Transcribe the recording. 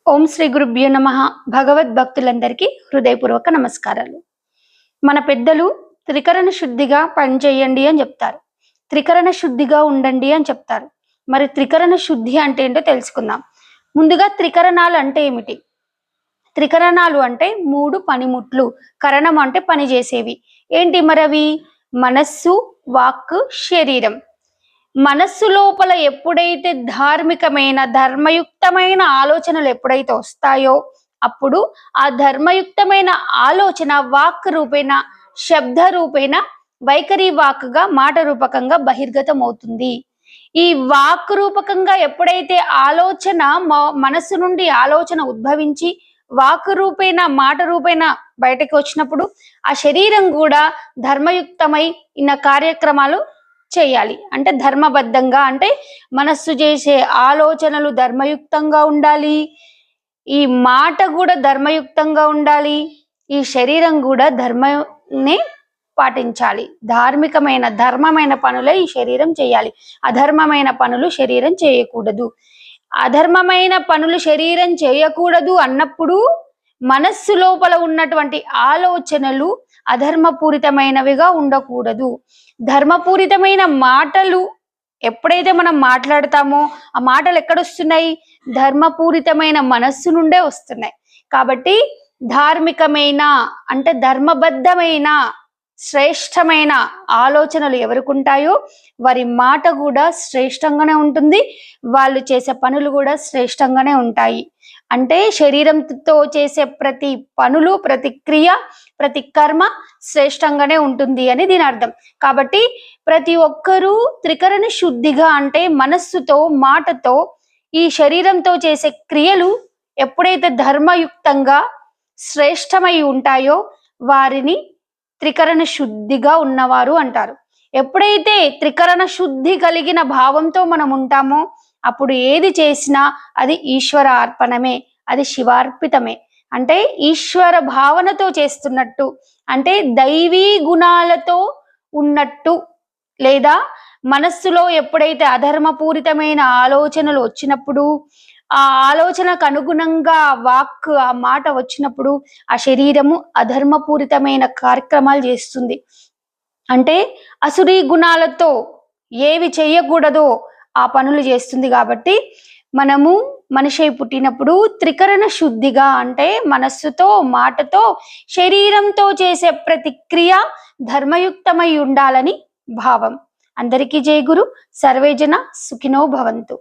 ఓం శ్రీ గురుభ్యో నమః. భగవద్భక్తులందరికీ హృదయపూర్వక నమస్కారాలు. మన పెద్దలు త్రికరణ శుద్ధిగా పనిచేయండి అని చెప్తారు. త్రికరణ శుద్ధిగా ఉండండి అని చెప్తారు. మరి త్రికరణ శుద్ధి అంటే ఏంటో తెలుసుకుందాం. ముందుగా త్రికరణాలు అంటే ఏమిటి? త్రికరణాలు అంటే 3 పనిముట్లు. కరణం అంటే పని చేసేవి. ఏంటి మరి అవి? మనస్సు, వాక్కు, శరీరం. మనస్సు లోపల ఎప్పుడైతే ధార్మికమైన ధర్మయుక్తమైన ఆలోచనలు ఎప్పుడైతే వస్తాయో అప్పుడు ఆ ధర్మయుక్తమైన ఆలోచన వాక్ రూపేణ, శబ్ద రూపేణ, వైఖరి వాక్గా, మాట రూపకంగా బహిర్గతం అవుతుంది. ఈ వాక్ రూపకంగా ఎప్పుడైతే ఆలోచన మనస్సు నుండి ఆలోచన ఉద్భవించి వాక్ రూపేణ, మాట రూపేణ బయటకు వచ్చినప్పుడు ఆ శరీరం కూడా ధర్మయుక్తమై ఇన్న కార్యక్రమాలు చేయాలి. అంటే ధర్మబద్ధంగా, అంటే మనస్సు చేసే ఆలోచనలు ధర్మయుక్తంగా ఉండాలి, ఈ మాట కూడా ధర్మయుక్తంగా ఉండాలి, ఈ శరీరం కూడా ధర్మాన్ని పాటించాలి. ధార్మికమైన ధర్మమైన పనులే ఈ శరీరం చేయాలి. అధర్మమైన పనులు శరీరం చేయకూడదు. అధర్మమైన పనులు శరీరం చేయకూడదు అన్నప్పుడు మనస్సు లోపల ఉన్నటువంటి ఆలోచనలు అధర్మపూరితమైనవిగా ఉండకూడదు. ధర్మపూరితమైన మాటలు ఎప్పుడైతే మనం మాట్లాడతామో ఆ మాటలు ఎక్కడొస్తున్నాయి? ధర్మపూరితమైన మనస్సు నుండే వస్తున్నాయి. కాబట్టి ధార్మికమైన, అంటే ధర్మబద్ధమైన, శ్రేష్టమైన ఆలోచనలు ఎవరికి ఉంటాయో వారి మాట కూడా శ్రేష్టంగానే ఉంటుంది, వాళ్ళు చేసే పనులు కూడా శ్రేష్టంగానే ఉంటాయి. అంటే శరీరంతో చేసే ప్రతి పనులు, ప్రతి క్రియ, ప్రతి కర్మ శ్రేష్టంగానే ఉంటుంది అని దీని అర్థం. కాబట్టి ప్రతి ఒక్కరూ త్రికరణ శుద్ధిగా, అంటే మనస్సుతో, మాటతో, ఈ శరీరంతో చేసే క్రియలు ఎప్పుడైతే ధర్మయుక్తంగా శ్రేష్టమై ఉంటాయో వారిని త్రికరణ శుద్ధిగా ఉన్నవారు అంటారు. ఎప్పుడైతే త్రికరణ శుద్ధి కలిగిన భావంతో మనం ఉంటామో అప్పుడు ఏది చేసినా అది ఈశ్వర అర్పణమే, అది శివార్పితమే. అంటే ఈశ్వర భావనతో చేస్తున్నట్టు, అంటే దైవీ గుణాలతో ఉన్నట్టు. లేదా మనస్సులో ఎప్పుడైతే అధర్మపూరితమైన ఆలోచనలు వచ్చినప్పుడు, ఆ ఆలోచనకు అనుగుణంగా వాక్, ఆ మాట వచ్చినప్పుడు ఆ శరీరము అధర్మపూరితమైన కార్యక్రమాలు చేస్తుంది. అంటే అసురీ గుణాలతో ఏవి చేయకూడదో ఆ పనులు చేస్తుంది. కాబట్టి మనము మనిషి పుట్టినప్పుడు త్రికరణ శుద్ధిగా, అంటే మనస్సుతో, మాటతో, శరీరంతో చేసే ప్రతిక్రియ ధర్మయుక్తమై ఉండాలని భావం. అందరికీ జై గురు. సర్వేజన సుఖినో భవంతు.